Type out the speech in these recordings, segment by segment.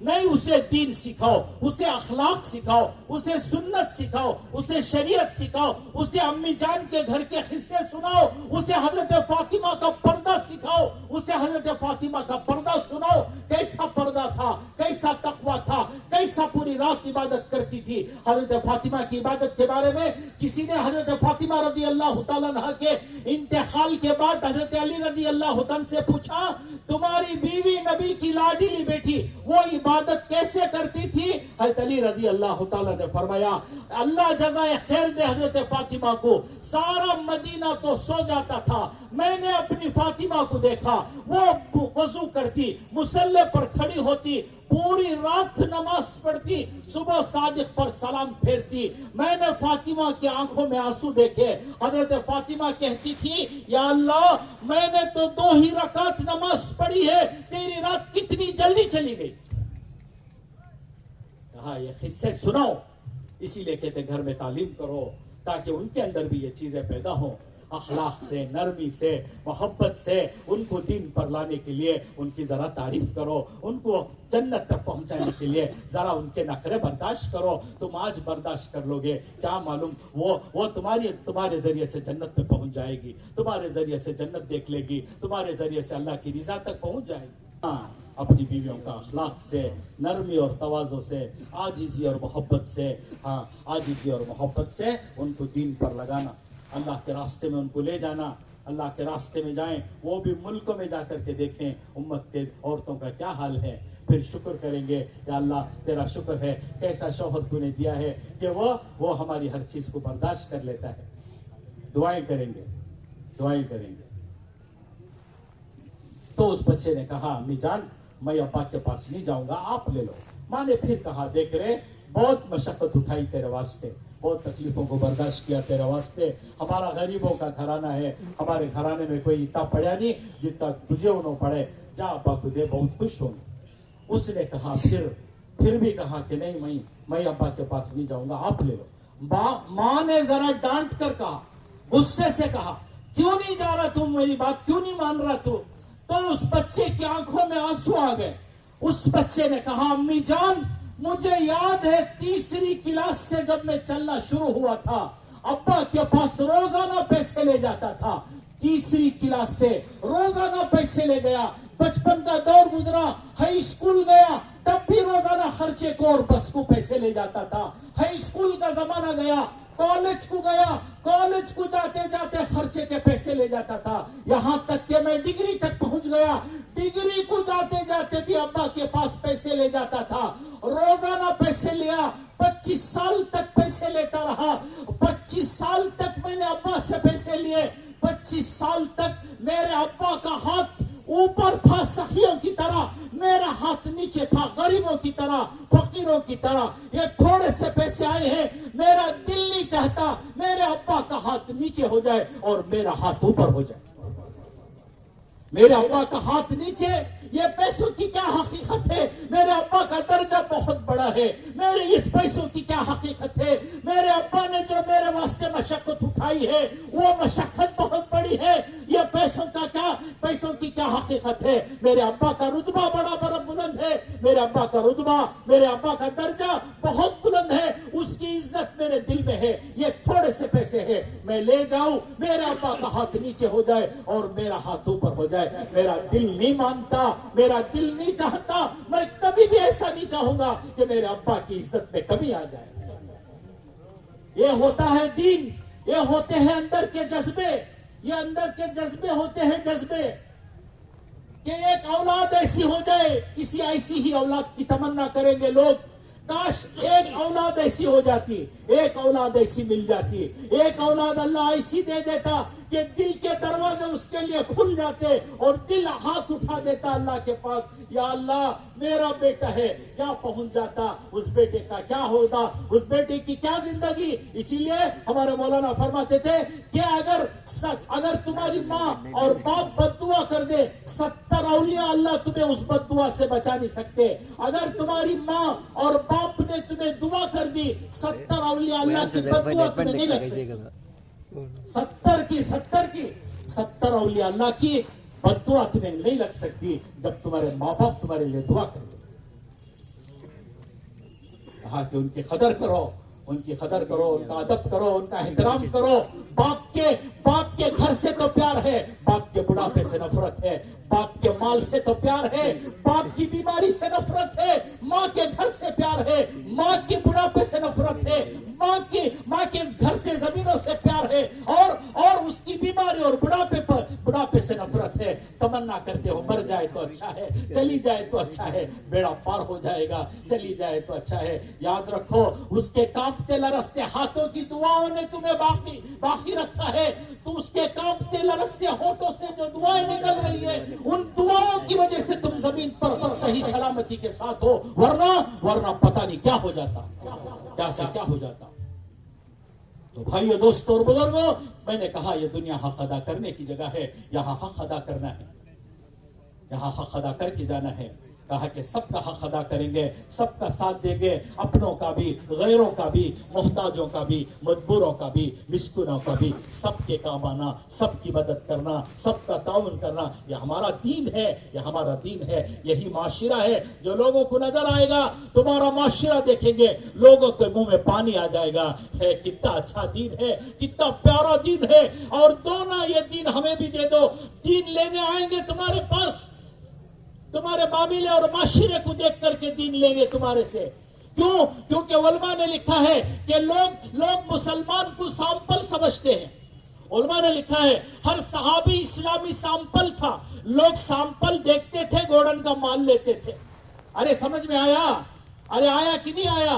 نہیں اسے دین سکھاؤ, اسے اخلاق سکھاؤ, اسے سنت سکھاؤ, اسے شریعت سکھاؤ, اسے امی جان کے گھر کے قصے سناؤ, اسے حضرت فاطمہ کا پردہ سکھاؤ, اسے حضرت فاطمہ کا پردہ سناؤ, کیسا پردہ تھا, کیسا تقویٰ تھا, کیسا پوری رات عبادت کرتی تھی. حضرت فاطمہ کی عبادت کے بارے میں کسی نے حضرت فاطمہ رضی اللہ تعالیٰ عنہ کے انتقال کے بعد حضرت علی رضی اللہ تعالیٰ سے پوچھا, تمہاری بیوی نبی کی لاڈلی بیٹی وہ عبادت کیسے کرتی تھی؟ حضرت علی رضی اللہ تعالیٰ نے فرمایا, اللہ جزائے خیر دے حضرت فاطمہ کو, سارا مدینہ تو سو جاتا تھا, میں نے اپنی فاطمہ کو دیکھا, وہ وضو کرتی, مصلی پر کھڑی ہوتی, پوری رات نماز پڑھتی, صبح صادق پر سلام پھیرتی. میں نے فاطمہ کی آنکھوں میں آنسو دیکھے. حضرت فاطمہ کہتی تھی, یا اللہ میں نے تو 2 ہی رکعت نماز پڑھی ہے, تیری رات کتنی جلدی چلی گئی. کہا یہ قصے سناؤ, اسی لیے کہتے گھر میں تعلیم کرو تاکہ ان کے اندر بھی یہ چیزیں پیدا ہوں. اخلاق سے, نرمی سے, محبت سے ان کو دین پر لانے کے لیے ان کی ذرا تعریف کرو, ان کو جنت تک پہنچانے کے لیے ذرا ان کے نخرے برداشت کرو. تم آج برداشت کر لو گے, کیا معلوم وہ تمہارے ذریعے سے جنت میں پہنچ جائے گی, تمہارے ذریعے سے جنت دیکھ لے گی, تمہارے ذریعے سے اللہ کی رضا تک پہنچ جائے گی. ہاں, اپنی بیویوں کا اخلاق سے, نرمی اور تواضع سے, عاجزی اور محبت سے, عاجزی اور محبت سے ان کو دین پر لگانا, اللہ کے راستے میں ان کو لے جانا. اللہ کے راستے میں جائیں, وہ بھی ملکوں میں جا کر کے دیکھیں امت کے عورتوں کا کیا حال ہے, پھر شکر کریں گے, یا اللہ تیرا شکر ہے کیسا شوہر تو نے دیا ہے کہ وہ ہماری ہر چیز کو برداشت کر لیتا ہے. دعائیں کریں گے, دعائیں کریں گے. تو اس بچے نے کہا, امی جان میں ابا کے پاس نہیں جاؤں گا, آپ لے لو. ماں نے پھر کہا, دیکھ رہے بہت مشقت اٹھائی تیرے واسطے, بہت تکلیفوں کو برداشت کیا تیرے واسطے, ہمارا غریبوں کا گھرانہ ہے, ہمارے گھرانے میں کوئی اتنا پڑھا نہیں جتنا تجھے انہوں پڑھے, جا ابا کو دے, بہت خوش ہوں. اس نے کہا پھر بھی کہا کہ نہیں میں ابا کے پاس نہیں جاؤں گا, آپ لے لو. ماں نے ذرا ڈانٹ کر کہا, غصے سے کہا, کیوں نہیں جا رہا تم, میری بات کیوں نہیں مان رہا تو اس بچے کی آنکھوں میں آنسو آ گئے. اس بچے نے کہا, امی جان مجھے یاد ہے 3ری کلاس سے جب میں چلنا شروع ہوا تھا, ابا کے پاس روزانہ پیسے لے جاتا تھا. 3ری کلاس سے روزانہ پیسے لے گیا, بچپن کا دور گزرا, ہائی اسکول گیا, تب بھی روزانہ خرچے کو اور بس کو پیسے لے جاتا تھا. ہائی اسکول کا زمانہ گیا, کالج کو گیا, کالج کو جاتے جاتے خرچے کے پیسے لے جاتا تھا. یہاں تک کہ میں ڈگری تک پہنچ گیا, ڈگری کو جاتے جاتے بھی ابا کے پاس پیسے لے جاتا تھا, روزانہ پیسے لیا. 25 سال تک پیسے لیتا رہا. 25 سال تک میں نے ابا سے پیسے لیے. 25 سال تک میرے ابا کا ہاتھ اوپر تھا سخیوں کی طرح, میرا ہاتھ نیچے تھا غریبوں کی طرح, فقیروں کی طرح. یہ تھوڑے سے پیسے آئے ہیں, میرا دل نہیں چاہتا میرے ابا کا ہاتھ نیچے ہو جائے اور میرا ہاتھ اوپر ہو جائے. میرے ابا کا ہاتھ نیچے, یہ پیسوں کی کیا حقیقت ہے؟ میرے ابا کا درجہ بہت بڑا ہے. میرے اس پیسوں کی کیا حقیقت ہے؟ میرے ابا نے جو میرے واسطے مشقت اٹھائی ہے وہ مشقت بہت بڑی ہے. یہ پیسوں کی کیا حقیقت ہے؟ میرے ابا کا رتبہ بڑا بلند ہے. میرے ابا کا رتبہ, میرے ابا کا درجہ بہت بلند ہے. اس کی عزت میرے دل میں ہے. یہ تھوڑے سے پیسے ہیں, میں لے جاؤں, میرے ابا کا ہاتھ نیچے ہو جائے اور میرا ہاتھ اوپر ہو جائے. میرا دل نہیں مانتا, میرا دل نہیں چاہتا, میں کبھی بھی ایسا نہیں چاہوں گا کہ میرے ابا کی عزت میں کمی آ جائے. یہ ہوتا ہے دین, یہ ہوتے ہیں اندر کے جذبے, یہ اندر کے جذبے ہوتے ہیں, جذبے کہ ایک اولاد ایسی ہو جائے. ایسی ہی اولاد کی تمنا کریں گے لوگ. کاش ایک اولاد ایسی ہو جاتی, ایک اولاد ایسی مل جاتی, ایک اولاد اللہ ایسی دے دیتا کہ دل کے دروازے اس کے لیے کھل جاتے اور دل ہاتھ اٹھا دیتا اللہ کے پاس, یا اللہ میرا بیٹا ہے, کیا پہنچ جاتا. اس بیٹے کا کیا ہوگا, اس بیٹے کی کیا زندگی. اسی لیے ہمارے مولانا فرماتے تھے کہ اگر تمہاری ماں اور باپ بد دعا کر دے, 70 اولیاء اللہ تمہیں اس بد دعا سے بچا نہیں سکتے. اگر تمہاری ماں اور باپ نے تمہیں دعا کر دی, 70 اولیاء اللہ کی بد دعا تمہیں نہیں لگ سکتی. 70 اولیاء اللہ کی بد دعا تمہیں نہیں لگ سکتی جب تمہارے ماں باپ تمہارے لیے دعا کرتے. کہا کہ ان کی قدر کرو، ان کی قدر کرو، ان کا ادب کرو، ان کا احترام کرو. باپ کے گھر سے تو پیار ہے، باپ کے بڑھاپے سے نفرت ہے. باپ کے مال سے تو پیار ہے، باپ کی بیماری سے نفرت ہے. ماں کے گھر سے پیار ہے، ماں کے بڑھاپے سے نفرت ہے. ماں کے گھر سے زمینوں سے پیار ہے، اور اس کی بیماری اور بڑھاپے سے نفرت ہے. تمنا کرتے ہو مر جائے تو اچھا ہے، چلی جائے تو اچھا ہے، بیڑا پار ہو جائے گا، چلی جائے تو اچھا ہے. یاد رکھو، اس کے کانپتے لرزتے ہاتھوں کی دعاؤں نے تمہیں باقی رکھا ہے. تو اس کے کانپتے لرزتے ہونٹوں سے جو دعائیں نکل رہی ہے، ان دعاؤں کی وجہ سے تم زمین پر صحیح سلامتی کے ساتھ ہو، ورنہ پتہ نہیں کیا ہو جاتا، کیا ہو جاتا. تو بھائیو، دوستو اور بزرگوں، میں نے کہا یہ دنیا حق ادا کرنے کی جگہ ہے. یہاں حق ادا کرنا ہے، یہاں حق ادا کر کے جانا ہے. کہا کہ سب کا حق ادا کریں گے، سب کا ساتھ دیں گے، اپنوں کا بھی، غیروں کا بھی، محتاجوں کا بھی، مجبوروں کا بھی، مسکینوں کا بھی. سب کے کام آنا، سب کی مدد کرنا، سب کا تعاون کرنا، یہ ہمارا دین ہے، یہ ہمارا دین ہے. یہی معاشرہ ہے جو لوگوں کو نظر آئے گا. تمہارا معاشرہ دیکھیں گے، لوگوں کے منہ میں پانی آ جائے گا. ہے کتنا اچھا دین ہے، کتنا پیارا دین ہے. اور دو نا یہ دین ہمیں بھی دے دو. دین لینے آئیں گے تمہارے پاس، تمہارے معاملے اور معاشرے کو دیکھ کر کے دین لیں گے تمہارے سے. کیوں؟ کیونکہ علماء نے لکھا ہے کہ لوگ مسلمان کو سامپل سمجھتے ہیں. علماء نے لکھا ہے ہر صحابی اسلامی سامپل تھا. لوگ سامپل دیکھتے تھے، گورڈن کا مال لیتے تھے. ارے سمجھ میں آیا؟ ارے آیا کہ نہیں آیا؟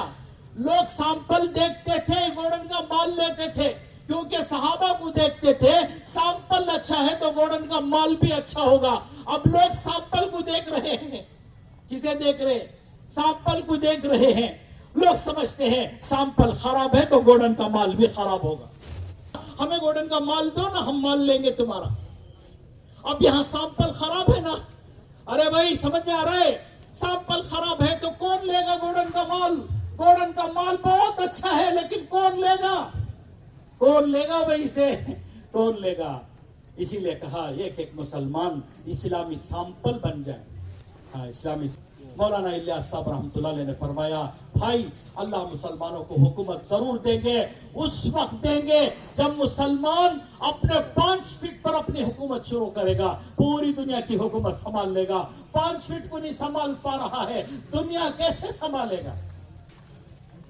لوگ سامپل دیکھتے تھے، گورڈن کا مال لیتے تھے. کیونکہ صحابہ کو دیکھتے تھے، سامپل اچھا ہے تو گورڈن کا مال بھی اچھا ہوگا. اب لوگ سامپل کو دیکھ رہے ہیں. کسے دیکھ رہے؟ سامپل کو دیکھ رہے ہیں. لوگ سمجھتے ہیں سامپل خراب ہے تو گورڈن کا مال بھی خراب ہوگا. ہمیں گورڈن کا مال دو نا، ہم مال لیں گے تمہارا. اب یہاں سامپل خراب ہے نا. ارے بھائی سمجھ میں آ رہا ہے؟ سامپل خراب ہے تو کون لے گا گورڈن کا مال؟ گورڈن کا مال بہت اچھا ہے، لیکن کون لے گا؟ کون لے گا بھائی سے؟ کون لے گا؟ اسی لیے کہا ایک مسلمان اسلامی سامپل بن جائے. ہاں، اسلامی. مولانا الیاس صاحب رحمۃ اللہ علیہ نے فرمایا، بھائی اللہ مسلمانوں کو حکومت ضرور دیں گے، اس وقت دیں گے جب مسلمان اپنے 5 فٹ پر اپنی حکومت شروع کرے گا. پوری دنیا کی حکومت سنبھال لے گا. 5 فٹ کو نہیں سنبھال پا رہا ہے، دنیا کیسے سنبھالے گا؟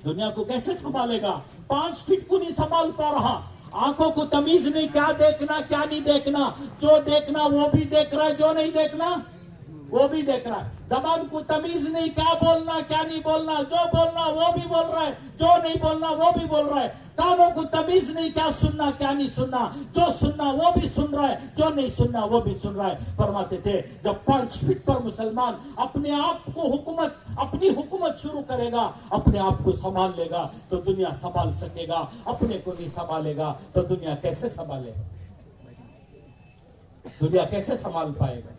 دنیا کو کیسے سنبھالے گا؟ 5 فٹ کو نہیں سنبھال پا رہا. آنکھوں کو تمیز نہیں، کیا دیکھنا کیا نہیں دیکھنا. جو دیکھنا وہ بھی دیکھ رہا ہے، جو نہیں دیکھنا وہ بھی دیکھ رہا ہے. زبان کو تمیز نہیں، کیا بولنا کیا نہیں بولنا. جو بولنا وہ بھی بول رہا ہے، جو نہیں بولنا وہ بھی بول رہا ہے. کانوں کو تمیز نہیں، کیا سننا کیا نہیں سننا. جو سننا وہ بھی سن رہا ہے، جو نہیں سننا وہ بھی سن رہا ہے. فرماتے تھے جب 5 فٹ پر مسلمان اپنے آپ کو اپنی حکومت شروع کرے گا، اپنے آپ کو سنبھال لے گا تو دنیا سنبھال سکے گا. اپنے کو نہیں سنبھالے گا تو دنیا کیسے سنبھالے گا؟ دنیا کیسے سنبھال پائے گا؟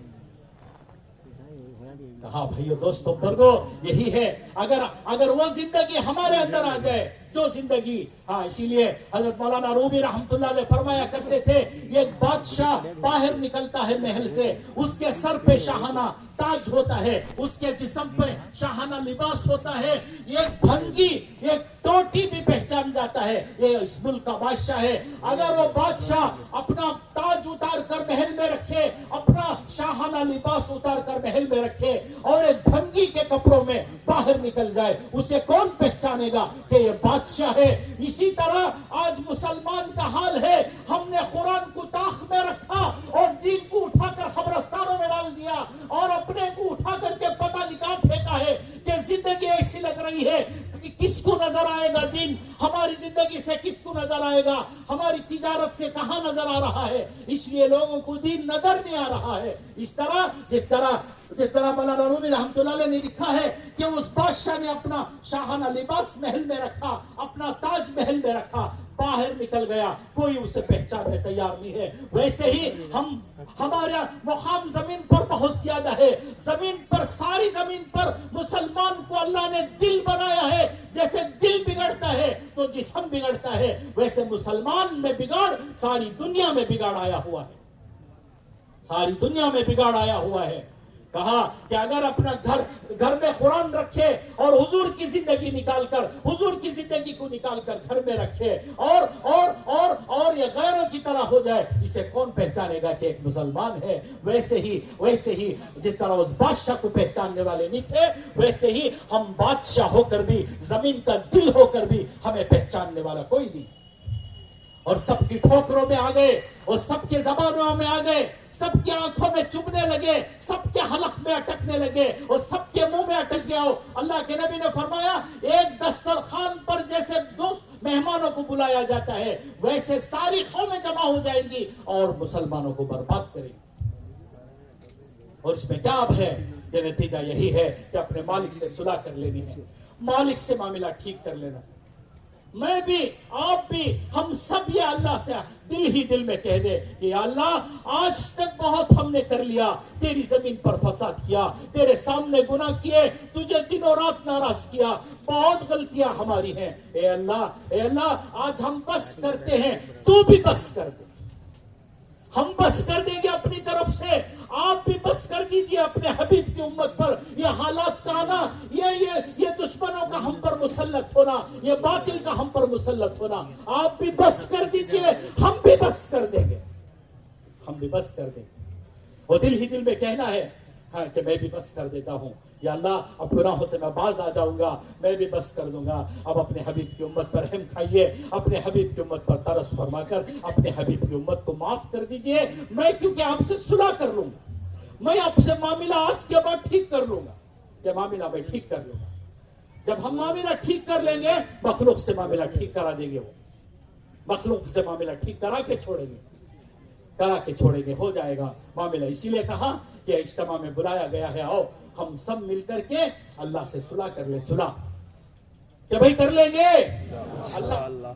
کہا بھائیو، دوستو، بزرگوں، یہی ہے. اگر وہ زندگی ہمارے اندر آ جائے، جو زندگی. ہاں، اسی لیے حضرت مولانا رومی رحمت اللہ علیہ فرمایا کرتے تھے، ایک بادشاہ باہر نکلتا ہے محل سے، اس کے سر پہ شاہانہ تاج ہوتا ہے، اس کے جسم پہ شاہانہ لباس ہوتا ہے. ایک بھنگی، ایک ٹوٹی بھی پہچان جاتا ہے یہ اس ملک کا بادشاہ ہے. اگر وہ بادشاہ اپنا تاج اتار کر محل میں رکھے، اپنا شاہانہ لباس اتار کر محل میں رکھے، اور ایک بھنگی کے کپڑوں میں باہر نکل جائے، اسے کون پہچانے گا کہ یہ بادشاہ ہے؟ اسی طرح آج مسلمان کا حال ہے. ہم نے قرآن کو طاق میں رکھا اور دین کو اٹھا کر قبرستانوں میں ڈال دیا، اور اپنے کو اٹھا کر کے پتہ نکال پھینکا ہے کہ زندگی ایسی لگ رہی ہے کہ کس کو نظر آئے گا دین؟ ہماری زندگی سے کس کو نظر آئے گا؟ ہماری تجارت سے کہاں نظر آ رہا ہے؟ اس لیے لوگوں کو دین نظر نہیں آ رہا ہے. جس طرح مولانا رومی رحمت اللہ علیہ نے لکھا ہے کہ اس بادشاہ نے اپنا شاہانہ لباس محل میں رکھا، اپنا تاج محل میں رکھا، باہر نکل گیا، کوئی اسے پہچاننے تیار نہیں ہے. ویسے ہی ہمارا مقام زمین پر بہت زیادہ ہے. ساری زمین پر مسلمان کو اللہ نے دل بنایا ہے. جیسے دل بگڑتا ہے تو جسم بگڑتا ہے، ویسے مسلمان میں بگاڑ ساری دنیا میں بگاڑ آیا ہوا ہے. ساری دنیا میں بگاڑ آیا ہوا ہے. کہا کہ اگر اپنا گھر میں قرآن رکھے اور حضور کی زندگی نکال کر، حضور کی زندگی کو نکال کر گھر میں رکھے اور یہ غیروں کی طرح ہو جائے، اسے کون پہچانے گا کہ ایک مسلمان ہے؟ ویسے ہی جس طرح اس بادشاہ کو پہچاننے والے نہیں تھے، ویسے ہی ہم بادشاہ ہو کر بھی، زمین کا دل ہو کر بھی ہمیں پہچاننے والا کوئی نہیں، اور سب کی ٹھوکروں میں آ گئے، اور سب کے زبانوں میں آ گئے، سب کے آنکھوں میں چبھنے لگے، سب کے حلق میں اٹکنے لگے، اور سب کے منہ میں اٹک گیا ہو۔ اللہ کے نبی نے فرمایا ایک دسترخوان پر جیسے دوست مہمانوں کو بلایا جاتا ہے، ویسے ساری قومیں جمع ہو جائیں گی اور مسلمانوں کو برباد کریں گی۔ اور اس میں کیا اب ہے کہ نتیجہ یہی ہے کہ اپنے مالک سے صلح کر لینی ہے، مالک سے معاملہ ٹھیک کر لینا۔ میں بھی، آپ بھی، ہم سب یہ اللہ سے دل میں کہہ دے کہ یا اللہ آج تک بہت ہم نے کر لیا، تیری زمین پر فساد کیا، تیرے سامنے گناہ کیے، تجھے دن و رات ناراض کیا، بہت غلطیاں ہماری ہیں، اے اللہ آج ہم بس کرتے ہیں، تو بھی بس کر دے۔ ہم بس کر دیں گے اپنی طرف سے، آپ بھی بس کر دیجئے اپنے حبیب کی امت پر۔ یہ حالات کا آنا، یہ دشمنوں کا ہم پر مسلط ہونا، یہ باطل کا ہم پر مسلط ہونا، آپ بھی بس کر دیجئے، ہم بھی بس کر دیں گے، ہم بھی بس کر دیں گے۔ وہ دل میں کہنا ہے ہاں کہ میں بھی بس کر دیتا ہوں، یا اللہ اب گناہوں سے میں باز آ جاؤں گا، میں بھی بس کر دوں گا۔ اب اپنے حبیب کی امت پر رحم کھائیے، اپنے حبیب کی امت پر ترس فرما کر اپنے حبیب کی امت کو معاف کر دیجئے۔ میں کیونکہ آپ سے صلح کر لوں گا، میں آپ سے معاملہ آج کے بعد ٹھیک کر لوں گا، کہ معاملہ میں ٹھیک کر لوں گا۔ جب ہم معاملہ ٹھیک کر لیں گے، مخلوق سے معاملہ ٹھیک کرا دیں گے، وہ مخلوق سے معاملہ ٹھیک کرا کے چھوڑیں گے، ہو جائے گا معاملہ۔ اسی لیے کہا کہ اجتماع میں بلایا گیا ہے، آؤ ہم سب مل کر کے اللہ سے صلح کر لیں، صلح کہ بھائی کر لیں گے اللہ